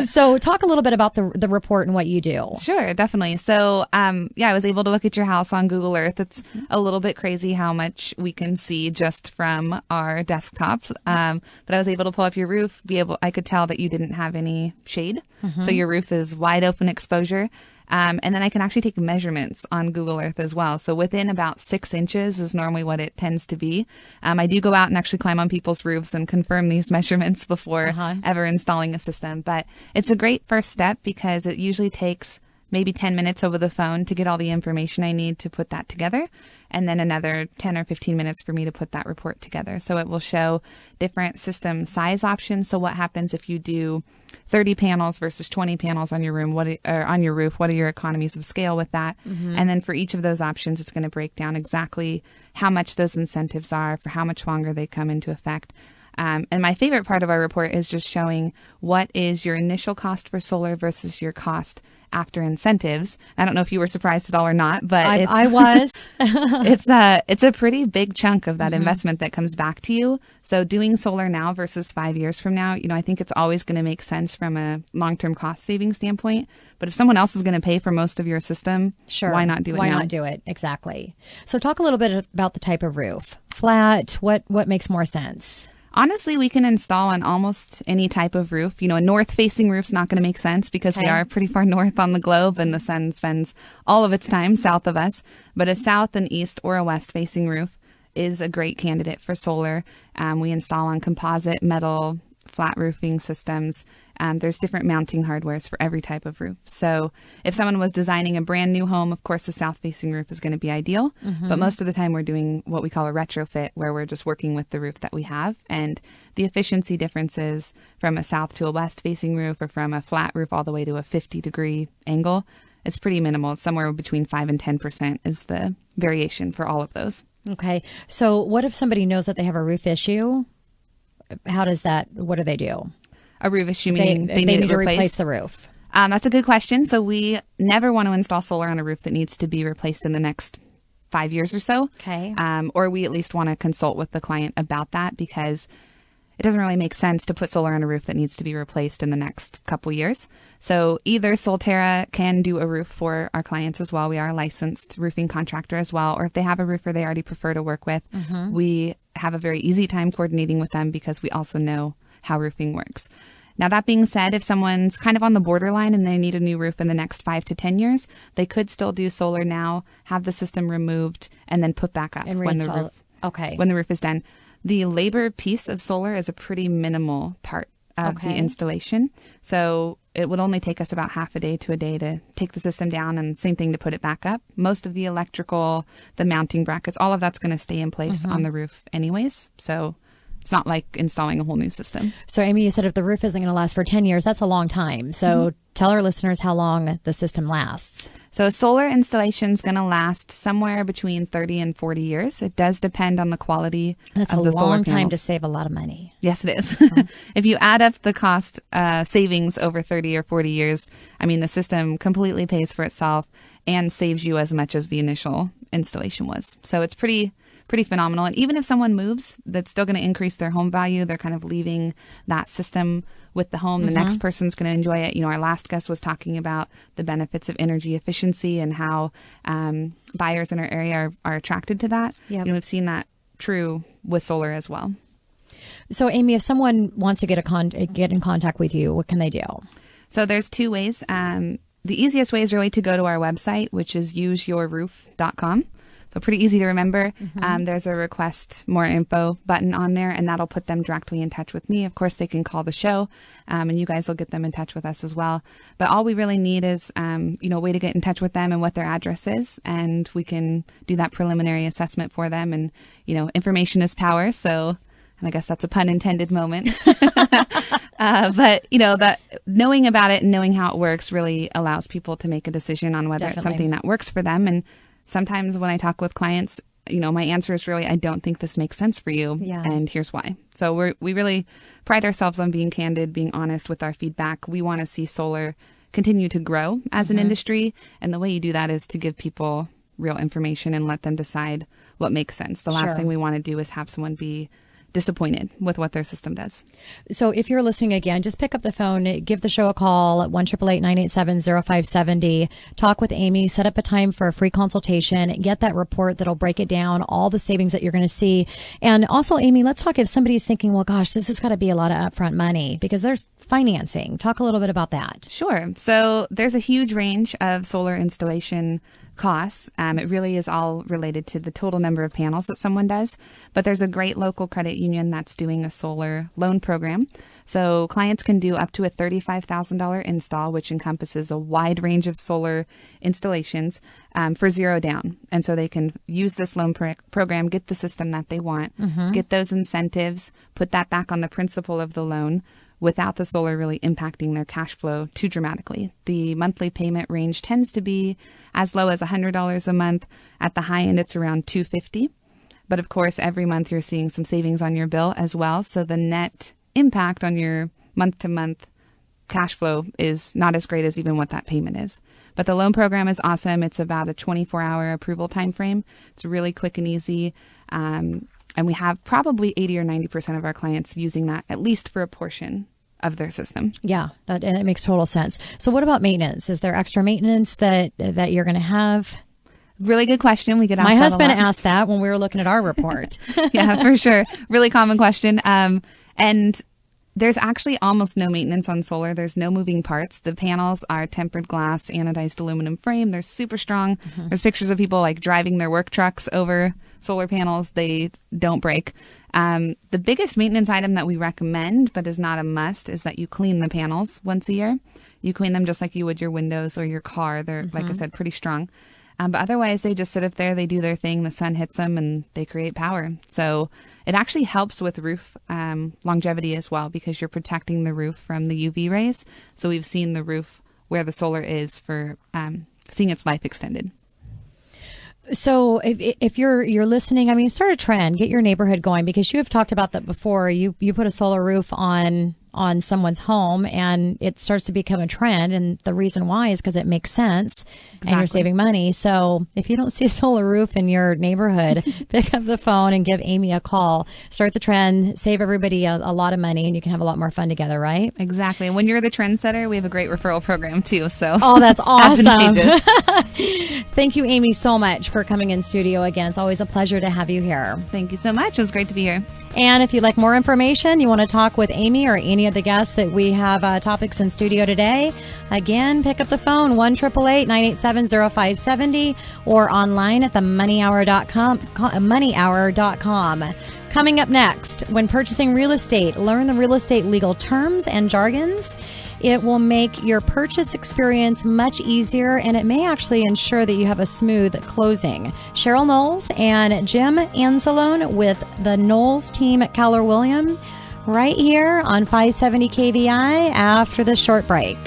So talk a little bit about the report and what you do. Sure, definitely. So, I was able to look at your house on Google Earth. It's a little bit crazy how much we can see just from our desktops. But I was able to pull up your roof, I could tell that you didn't have any shade. So your roof is wide open exposure. And then I can actually take measurements on Google Earth as well. So within about 6 inches is normally what it tends to be. I do go out and actually climb on people's roofs and confirm these measurements before ever installing a system. But it's a great first step because it usually takes maybe 10 minutes over the phone to get all the information I need to put that together. And then another 10 or 15 minutes for me to put that report together. So it will show different system size options. So what happens if you do 30 panels versus 20 panels on your room, on your roof? What are your economies of scale with that? And then for each of those options, it's going to break down exactly how much those incentives are, for how much longer they come into effect. And my favorite part of our report is just showing what is your initial cost for solar versus your cost after incentives. I don't know if you were surprised at all or not, but I was. it's a pretty big chunk of that investment that comes back to you. So doing solar now versus 5 years from now, I think it's always going to make sense from a long-term cost saving standpoint. But if someone else is going to pay for most of your system, sure, why not do it now? Why not do it? Exactly. So talk a little bit about the type of roof. Flat, what makes more sense? Honestly, we can install on almost any type of roof. A north-facing roof's not going to make sense because we are pretty far north on the globe and the sun spends all of its time south of us. But a south, an east, or a west-facing roof is a great candidate for solar. We install on composite, metal, flat roofing systems. There's different mounting hardwares for every type of roof. So if someone was designing a brand new home, of course, the south-facing roof is going to be ideal. But most of the time we're doing what we call a retrofit, where we're just working with the roof that we have. And the efficiency differences from a south to a west-facing roof, or from a flat roof all the way to a 50-degree angle, it's pretty minimal. It's somewhere between 5 and 10% is the variation for all of those. Okay. So what if somebody knows that they have a roof issue? how does that, what do they do? A roof issue, meaning they need to replace the roof. That's a good question. So we never want to install solar on a roof that needs to be replaced in the next 5 years or so. Okay. Or we at least want to consult with the client about that, because it doesn't really make sense to put solar on a roof that needs to be replaced in the next couple years. So either SolTerra can do a roof for our clients as well. We are a licensed roofing contractor as well. Or if they have a roofer they already prefer to work with, we have a very easy time coordinating with them because we also know how roofing works. Now, that being said, if someone's kind of on the borderline and they need a new roof in the next 5 to 10 years, they could still do solar now, have the system removed, and then put back up And when reinstall. when the roof is done. The labor piece of solar is a pretty minimal part of the installation. So it would only take us about half a day to a day to take the system down, and same thing to put it back up. Most of the electrical, the mounting brackets, all of that's going to stay in place on the roof anyways. So it's not like installing a whole new system. So, Aimee, you said if the roof isn't going to last for 10 years, that's a long time. So tell our listeners how long the system lasts. So a solar installation is going to last somewhere between 30 and 40 years. It does depend on the quality That's of a the solar long time panels. to save a lot of money. Yes, it is. If you add up the cost savings over 30 or 40 years, I mean, the system completely pays for itself and saves you as much as the initial installation was. So it's pretty phenomenal. And even if someone moves, that's still going to increase their home value. They're kind of leaving that system with the home. The next person's going to enjoy it. You know, our last guest was talking about the benefits of energy efficiency and how buyers in our area are attracted to that. Yep. You know, we've seen that true with solar as well. So, Aimee, if someone wants to get in contact with you, what can they do? So there's two ways. The easiest way is really to go to our website, which is useyourroof.com. So pretty easy to remember. There's a request more info button on there, and that'll put them directly in touch with me. Of course, they can call the show, and you guys will get them in touch with us as well. But all we really need is, a way to get in touch with them and what their address is, and we can do that preliminary assessment for them. And, information is power. So, and I guess that's a pun intended moment. But, that knowing about it and knowing how it works really allows people to make a decision on whether it's something that works for them. And sometimes when I talk with clients, my answer is really, I don't think this makes sense for you. Yeah. And here's why. So we really pride ourselves on being candid, being honest with our feedback. We want to see solar continue to grow as an industry. And the way you do that is to give people real information and let them decide what makes sense. The last thing we want to do is have someone be disappointed with what their system does. So if you're listening again, just pick up the phone, give the show a call at 1-888-987-0570. Talk with Aimee, set up a time for a free consultation, get that report that'll break it down, all the savings that you're going to see. And also, Aimee, let's talk if somebody's thinking, well, gosh, this has got to be a lot of upfront money, because there's financing. Talk a little bit about that. Sure. So there's a huge range of solar installation costs. It really is all related to the total number of panels that someone does. But there's a great local credit union that's doing a solar loan program. So clients can do up to a $35,000 install, which encompasses a wide range of solar installations for zero down. And so they can use this loan program, get the system that they want, get those incentives, put that back on the principal of the loan, without the solar really impacting their cash flow too dramatically. The monthly payment range tends to be as low as $100 a month. At the high end, it's around $250. But of course, every month you're seeing some savings on your bill as well. So the net impact on your month-to-month cash flow is not as great as even what that payment is. But the loan program is awesome. It's about a 24-hour approval time frame. It's really quick and easy. And we have probably 80 or 90% of our clients using that at least for a portion of their system. Yeah, it makes total sense. So what about maintenance? Is there extra maintenance that you're going to have? Really good question. We get asked My that husband a lot. asked that when we were looking at our report. Yeah, for sure. Really common question. And there's actually almost no maintenance on solar. There's no moving parts. The panels are tempered glass, anodized aluminum frame. They're super strong. There's pictures of people like driving their work trucks over solar panels. They don't break. The biggest maintenance item that we recommend, but is not a must, is that you clean the panels once a year. You clean them just like you would your windows or your car. They're, like I said, pretty strong. But otherwise, they just sit up there, they do their thing, the sun hits them, and they create power. So it actually helps with roof longevity as well, because you're protecting the roof from the UV rays. So we've seen the roof where the solar is for seeing its life extended. So if you're listening, I mean, start a trend, get your neighborhood going, because you have talked about that before. You put a solar roof on someone's home and it starts to become a trend. And the reason why is because it makes sense and you're saving money. So if you don't see a solar roof in your neighborhood, pick up the phone and give Aimee a call. Start the trend, save everybody a lot of money, and you can have a lot more fun together, right? Exactly. And when you're the trendsetter, we have a great referral program too. So that's awesome. Advantageous. Thank you, Aimee, so much for coming in studio again. It's always a pleasure to have you here. Thank you so much. It was great to be here. And if you'd like more information, you want to talk with Aimee or any of the guests that we have topics in studio today, again, pick up the phone, 1-888-987-0570, or online at themoneyhour.com. moneyhour.com. Coming up next, when purchasing real estate, learn the real estate legal terms and jargons. It will make your purchase experience much easier, and it may actually ensure that you have a smooth closing. Sheryl Knowles and Jim Anzalone with the Knowles Team at Keller Williams right here on 570 KVI after this short break.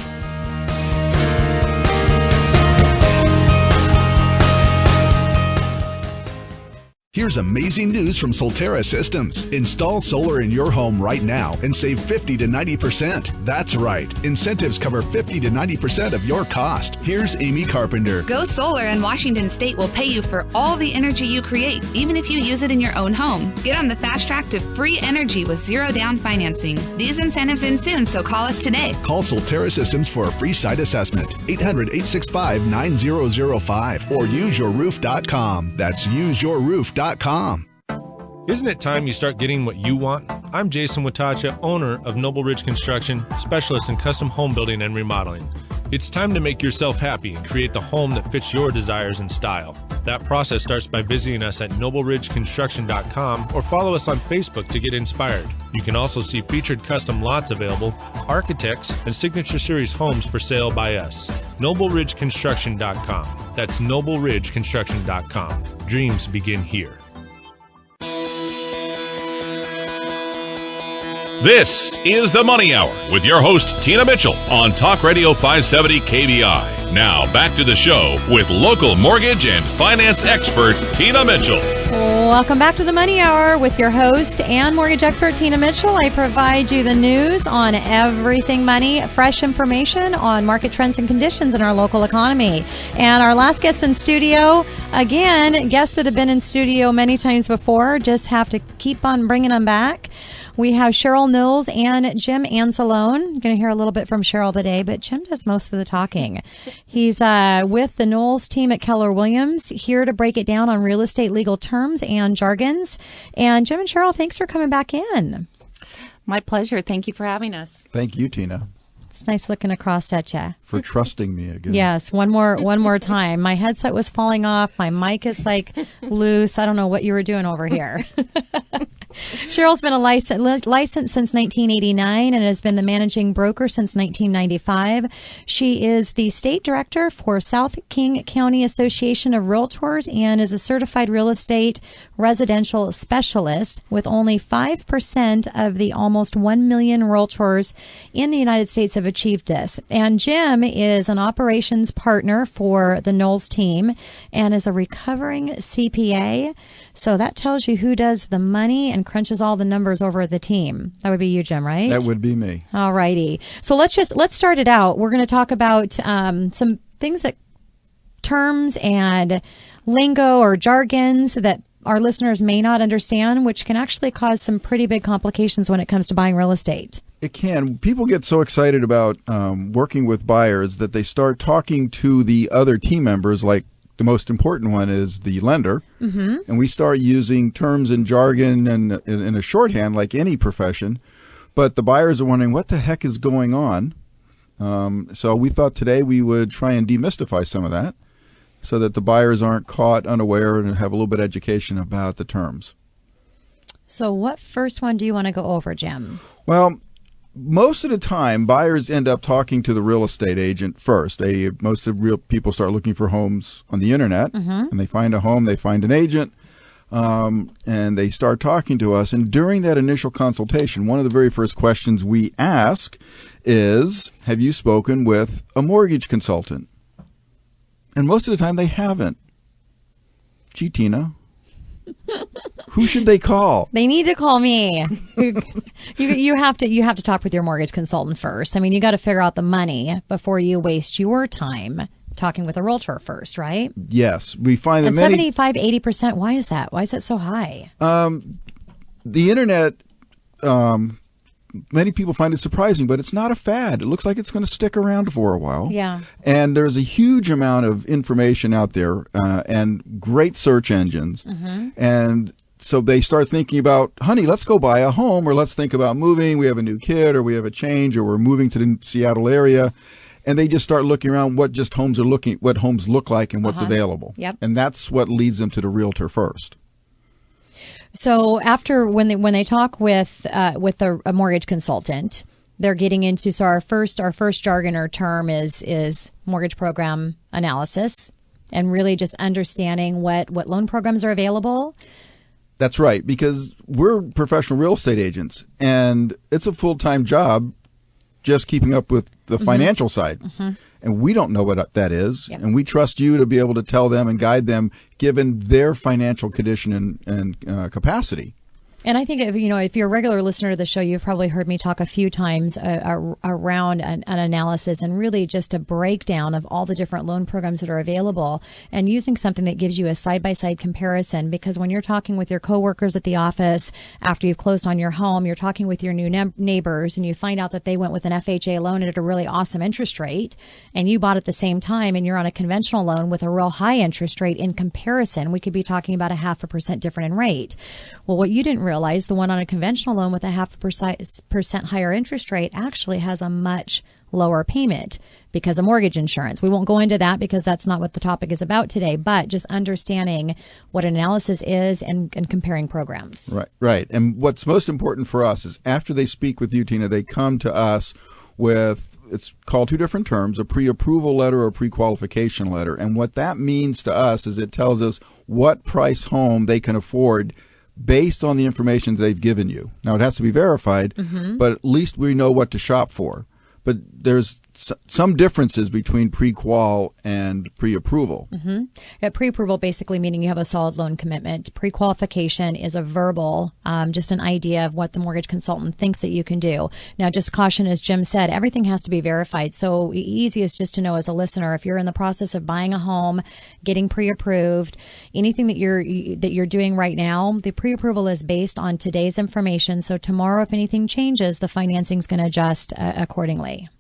Here's amazing news from SolTerra Systems. Install solar in your home right now and save 50 to 90%. That's right. Incentives cover 50 to 90% of your cost. Here's Aimee Carpenter. Go Solar and Washington State will pay you for all the energy you create, even if you use it in your own home. Get on the fast track to free energy with zero down financing. These incentives end soon, so call us today. Call SolTerra Systems for a free site assessment. 800-865-9005 or useyourroof.com. That's useyourroof.com. Isn't it time you start getting what you want? I'm Jason Wojtacha, owner of Noble Ridge Construction, specialist in custom home building and remodeling. It's time to make yourself happy and create the home that fits your desires and style. That process starts by visiting us at nobleridgeconstruction.com or follow us on Facebook to get inspired. You can also see featured custom lots available, architects, and Signature Series homes for sale by us. nobleridgeconstruction.com. That's nobleridgeconstruction.com. Dreams begin here. This is the Money Hour with your host, Tina Mitchell, on Talk Radio 570 KBI. Now, back to the show with local mortgage and finance expert, Tina Mitchell. Welcome back to the Money Hour with your host and mortgage expert, Tina Mitchell. I provide you the news on everything money, fresh information on market trends and conditions in our local economy. And our last guest in studio, again, guests that have been in studio many times before, just have to keep on bringing them back. We have Sheryl Knowles and Jim Anzalone. You're going to hear a little bit from Sheryl today, but Jim does most of the talking. He's with the Knowles Team at Keller Williams, here to break it down on real estate legal terms and jargons. And Jim and Sheryl, thanks for coming back in. My pleasure. Thank you for having us. Thank you, Tina. It's nice looking across at you. For trusting me again. Yes, one more time. My headset was falling off. My mic is like loose. I don't know what you were doing over here. Sheryl's been licensed since 1989 and has been the managing broker since 1995. She is the state director for South King County Association of Realtors and is a certified real estate residential specialist, with only 5% of the almost 1 million realtors in the United States have achieved this. And Jim is an operations partner for the Knowles Team and is a recovering CPA. So that tells you who does the money and crunches all the numbers over the team. That would be you, Jim, right? That would be me. All righty. So let's start it out. We're going to talk about some things, that terms and lingo or jargons that our listeners may not understand, which can actually cause some pretty big complications when it comes to buying real estate. It can. People get so excited about working with buyers that they start talking to the other team members, like the most important one is the lender. Mm-hmm. And we start using terms and jargon and in a shorthand like any profession. But the buyers are wondering, what the heck is going on? So we thought today we would try and demystify some of that so that the buyers aren't caught unaware and have a little bit of education about the terms. So what first one do you want to go over, Jim? Well, most of the time, buyers end up talking to the real estate agent first. Most of real people start looking for homes on the internet, mm-hmm. and they find a home, they find an agent, and they start talking to us. And during that initial consultation, one of the very first questions we ask is, have you spoken with a mortgage consultant? And most of the time, they haven't. Gee, Tina, who should they call? They need to call me. You have to talk with your mortgage consultant first. I mean, you got to figure out the money before you waste your time talking with a realtor first, right? Yes, we find that and 75, 80%. Why is that? Why is it so high? The internet. Many people find it surprising, but it's not a fad. It looks like it's going to stick around for a while. Yeah. And there's a huge amount of information out there and great search engines. Mm-hmm. And so they start thinking about, honey, let's go buy a home, or let's think about moving. We have a new kid, or we have a change, or we're moving to the Seattle area. And they just start looking around what homes look like and what's available. Yep. And that's what leads them to the realtor first. So after when they talk with a mortgage consultant, they're getting into our first jargon or term is mortgage program analysis, and really just understanding what loan programs are available. That's right, because we're professional real estate agents, and it's a full-time job just keeping up with the financial side. Mm-hmm. And we don't know what that is. Yep. And we trust you to be able to tell them and guide them given their financial condition and capacity. And I think if you're a regular listener to the show, you've probably heard me talk a few times around an analysis and really just a breakdown of all the different loan programs that are available, and using something that gives you a side-by-side comparison. Because when you're talking with your coworkers at the office after you've closed on your home, you're talking with your new neighbors, and you find out that they went with an FHA loan at a really awesome interest rate, and you bought at the same time, and you're on a conventional loan with a real high interest rate. In comparison, we could be talking about 0.5% different in rate. Well, what you didn't realize, the one on a conventional loan with a 0.5% higher interest rate actually has a much lower payment because of mortgage insurance. We won't go into that because that's not what the topic is about today, but just understanding what an analysis is and comparing programs. Right. And what's most important for us is after they speak with you, Tina, they come to us with, it's called two different terms, a pre-approval letter or a pre-qualification letter. And what that means to us is it tells us what price home they can afford based on the information they've given you. Now, it has to be verified, but at least we know what to shop for. But there's some differences between pre-qual and pre-approval. Mm-hmm. Pre-approval basically meaning you have a solid loan commitment. Pre-qualification is a verbal, just an idea of what the mortgage consultant thinks that you can do. Now, just caution, as Jim said, everything has to be verified. So easiest just to know as a listener, if you're in the process of buying a home, getting pre-approved, anything that you're doing right now, the pre-approval is based on today's information. So tomorrow, if anything changes, the financing is going to adjust accordingly.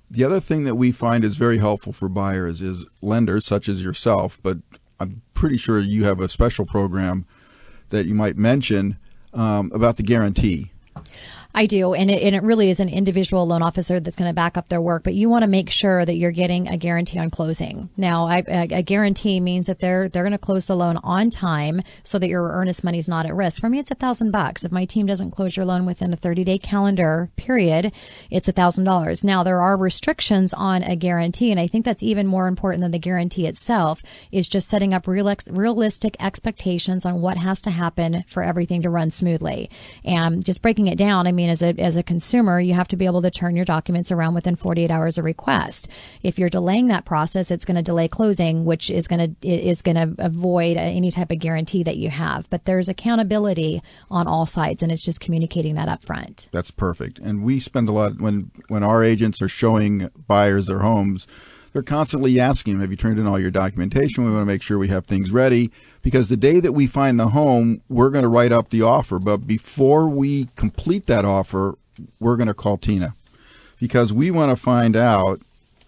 The other thing that we find is very helpful for buyers is lenders such as yourself, but I'm pretty sure you have a special program that you might mention about the guarantee. I do, and it really is an individual loan officer that's going to back up their work, but you want to make sure that you're getting a guarantee on closing. Now, a guarantee means that they're going to close the loan on time so that your earnest money is not at risk. For me, it's $1,000. If my team doesn't close your loan within a 30-day calendar period, it's $1,000. Now, there are restrictions on a guarantee, and I think that's even more important than the guarantee itself, is just setting up realistic expectations on what has to happen for everything to run smoothly. And just breaking it down, I mean, as a consumer, you have to be able to turn your documents around within 48 hours of request. If you're delaying that process, it's going to delay closing, which is going to avoid any type of guarantee that you have. But there's accountability on all sides, and it's just communicating that up front. That's perfect. And we spend a lot when our agents are showing buyers their homes. They're constantly asking them, have you turned in all your documentation? We want to make sure we have things ready, because the day that we find the home, we're going to write up the offer. But before we complete that offer, we're going to call Tina, because we want to find out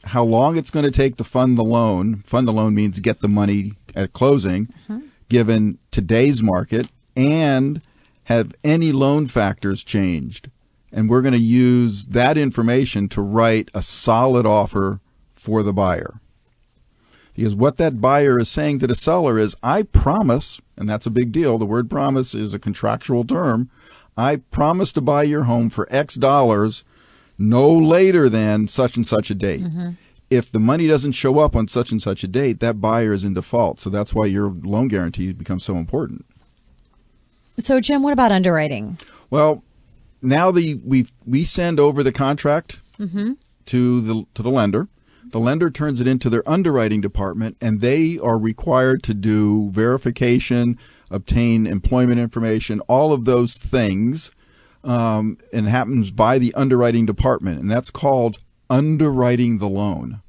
how long it's going to take to fund the loan. Fund the loan means get the money at closing, given today's market, and have any loan factors changed. And we're going to use that information to write a solid offer for the buyer. Because what that buyer is saying to the seller is, I promise, and that's a big deal, the word promise is a contractual term, I promise to buy your home for X dollars no later than such and such a date. If the money doesn't show up on such and such a date, that buyer is in default. So that's why your loan guarantee becomes so important. So, Jim, what about underwriting? Well, now we send over the contract to the lender. The lender turns it into their underwriting department, and they are required to do verification, obtain employment information, all of those things, and it happens by the underwriting department, and that's called underwriting the loan.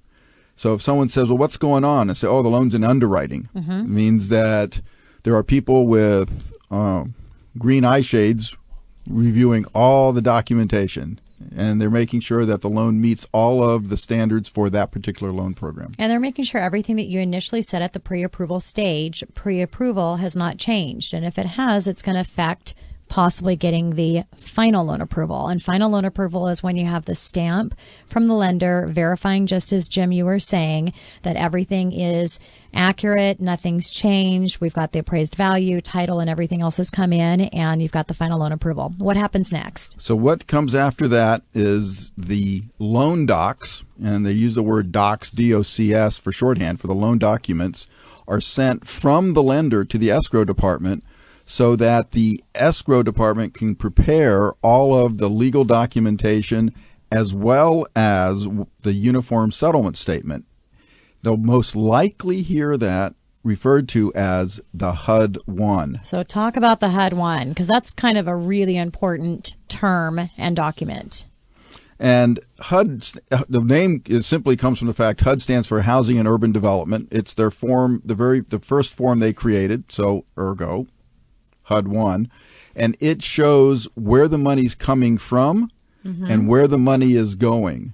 So if someone says, well, what's going on? I say, oh, the loan's in underwriting. It means that there are people with green eye shades reviewing all the documentation, and they're making sure that the loan meets all of the standards for that particular loan program. And they're making sure everything that you initially said at the pre-approval stage, pre-approval has not changed. And if it has, it's going to affect possibly getting the final loan approval. And final loan approval is when you have the stamp from the lender verifying, just as Jim, you were saying, that everything is accurate, nothing's changed, we've got the appraised value, title, and everything else has come in, and you've got the final loan approval. What happens next? So what comes after that is the loan docs, and they use the word docs, D-O-C-S, for shorthand for the loan documents, are sent from the lender to the escrow department so that the escrow department can prepare all of the legal documentation as well as the uniform settlement statement. They'll most likely hear that referred to as the HUD-1. So talk about the HUD-1, because that's kind of a really important term and document. And HUD, the name simply comes from the fact HUD stands for Housing and Urban Development. It's their form, the first form they created, so ergo, HUD-1. And it shows where the money's coming from and where the money is going.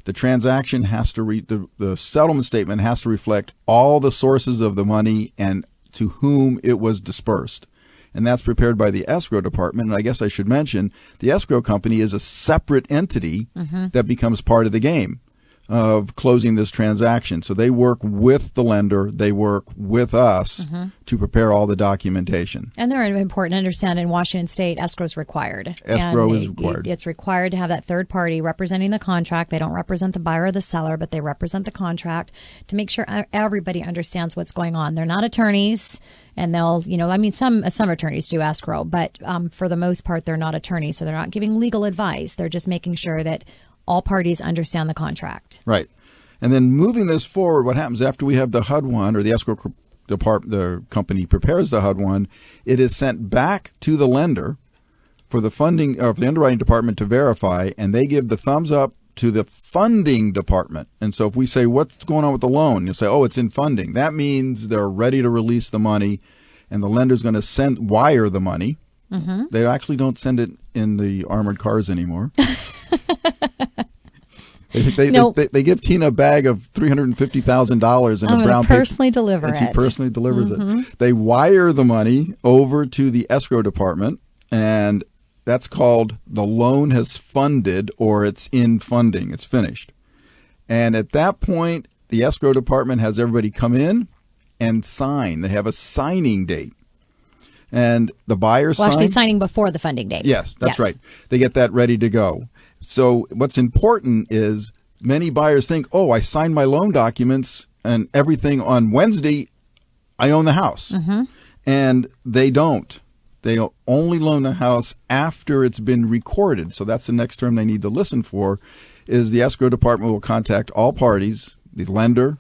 The transaction has to the settlement statement has to reflect all the sources of the money and to whom it was dispersed. And that's prepared by the escrow department. And I guess I should mention the escrow company is a separate entity that becomes part of the game of closing this transaction. So they work with the lender, they work with us to prepare all the documentation. And they're important to understand in Washington State, escrow is required. Escrow is required. It's required to have that third party representing the contract. They don't represent the buyer or the seller, but they represent the contract to make sure everybody understands what's going on. They're not attorneys. And they'll, some attorneys do escrow, but for the most part, they're not attorneys. So they're not giving legal advice. They're just making sure that all parties understand the contract. Right. And then moving this forward, what happens after we have the HUD-1 or the escrow department, the company prepares the HUD-1, it is sent back to the lender for the funding of the underwriting department to verify, and they give the thumbs up to the funding department. And so if we say, what's going on with the loan? You'll say, oh, it's in funding. That means they're ready to release the money, and the lender's going to wire the money. They actually don't send it in the armored cars anymore. They give Tina a bag of $350,000 in a brown paper. Personally deliver it. And she personally delivers it. They wire the money over to the escrow department, and that's called the loan has funded, or it's in funding. It's finished. And at that point, the escrow department has everybody come in and sign. They have a signing date. And the buyer signs. Actually signing before the funding date. Yes, that's right. They get that ready to go. So what's important is many buyers think, oh, I signed my loan documents and everything on Wednesday, I own the house. And they don't. They only loan the house after it's been recorded. So that's the next term they need to listen for, is the escrow department will contact all parties, the lender,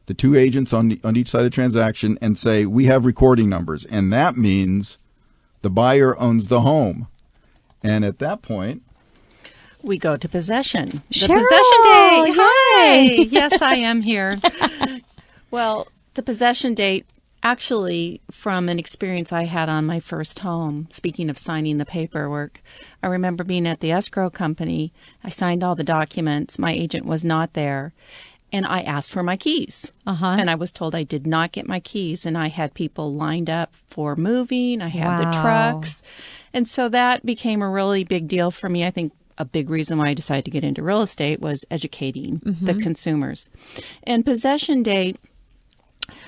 the two agents on each side of the transaction, and say, we have recording numbers. And that means the buyer owns the home. And at that point, we go to possession. The Sheryl! Possession date. Hi. Yay! Yes, I am here. Well, the possession date, actually, from an experience I had on my first home, speaking of signing the paperwork, I remember being at the escrow company. I signed all the documents. My agent was not there. And I asked for my keys. And I was told I did not get my keys. And I had people lined up for moving. I had the trucks. And so that became a really big deal for me. I think a big reason why I decided to get into real estate was educating the consumers. And possession date,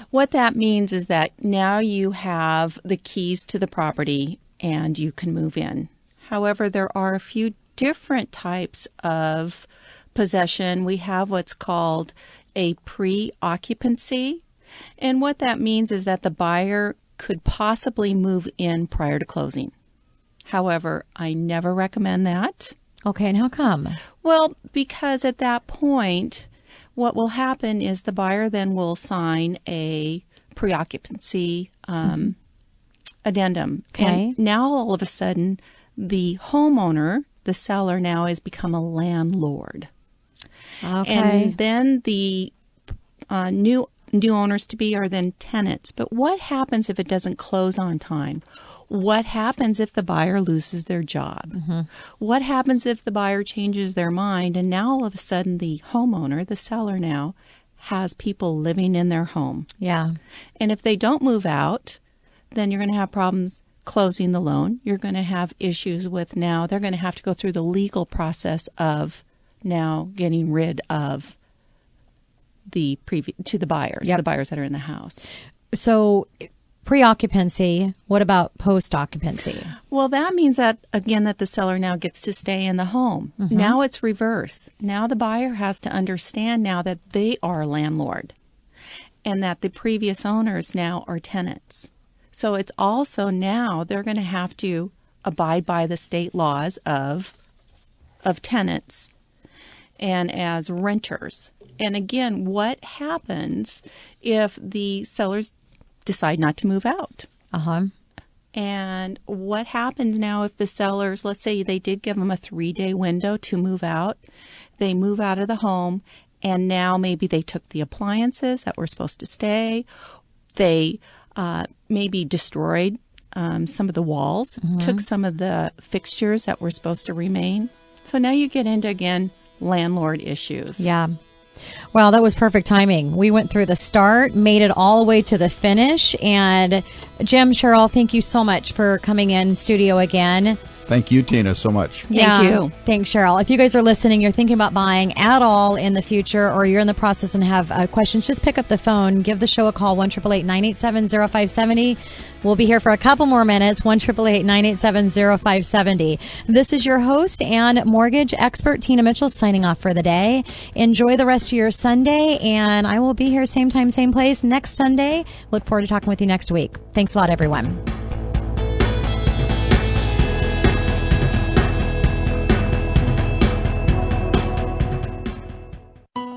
what that means is that now you have the keys to the property and you can move in. However, there are a few different types of possession. We have what's called a pre-occupancy. And what that means is that the buyer could possibly move in prior to closing. However, I never recommend that. Okay, and how come? Well, because at that point, what will happen is the buyer then will sign a pre-occupancy addendum. Okay. And now all of a sudden, the homeowner, the seller now has become a landlord. Okay. And then the new owners to be are then tenants. But what happens if it doesn't close on time? What happens if the buyer loses their job? Mm-hmm. What happens if the buyer changes their mind and now all of a sudden the homeowner, the seller now, has people living in their home? Yeah. And if they don't move out, then you're going to have problems closing the loan. You're going to have issues with now they're going to have to go through the legal process of now getting rid of the the buyers, the buyers that are in the house. So pre-occupancy, what about post-occupancy? Well, that means that, again, that the seller now gets to stay in the home. Mm-hmm. Now it's reverse. Now the buyer has to understand now that they are a landlord and that the previous owners now are tenants. So it's also now they're going to have to abide by the state laws of tenants and as renters. And again, what happens if the sellers decide not to move out? And what happens now if the sellers, let's say they did give them a 3-day window to move out, they move out of the home, and now maybe they took the appliances that were supposed to stay, they maybe destroyed some of the walls, took some of the fixtures that were supposed to remain. So now you get into, again, landlord issues. Yeah. Well, that was perfect timing. We went through the start, made it all the way to the finish. And Jim, Sheryl, thank you so much for coming in studio again. Thank you, Tina, so much. Thank you. Thanks, Sheryl. If you guys are listening, you're thinking about buying at all in the future, or you're in the process and have questions, just pick up the phone. Give the show a call, 1-888-987-0570. We'll be here for a couple more minutes, 1-888-987-0570. This is your host and mortgage expert, Tina Mitchell, signing off for the day. Enjoy the rest of your Sunday, and I will be here same time, same place next Sunday. Look forward to talking with you next week. Thanks a lot, everyone.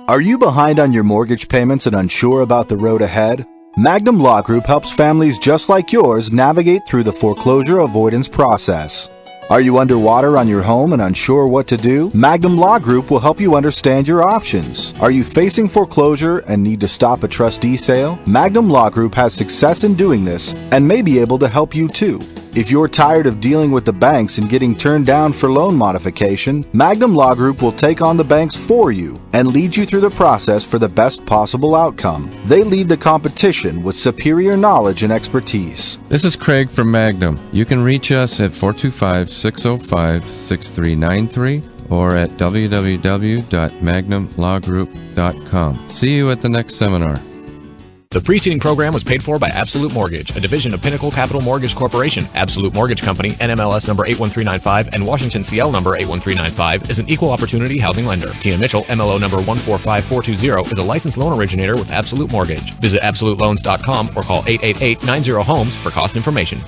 Are you behind on your mortgage payments and unsure about the road ahead? Magnum Law Group helps families just like yours navigate through the foreclosure avoidance process. Are you underwater on your home and unsure what to do? Magnum Law Group will help you understand your options. Are you facing foreclosure and need to stop a trustee sale? Magnum Law Group has success in doing this and may be able to help you too. If you're tired of dealing with the banks and getting turned down for loan modification, Magnum Law Group will take on the banks for you and lead you through the process for the best possible outcome. They lead the competition with superior knowledge and expertise. This is Craig from Magnum. You can reach us at 425-605-6393 or at www.magnumlawgroup.com. See you at the next seminar. The preceding program was paid for by Absolute Mortgage, a division of Pinnacle Capital Mortgage Corporation. Absolute Mortgage Company, NMLS number 81395 and Washington CL number 81395 is an equal opportunity housing lender. Tina Mitchell, MLO number 145420, is a licensed loan originator with Absolute Mortgage. Visit absoluteloans.com or call 888-90-HOMES for cost information.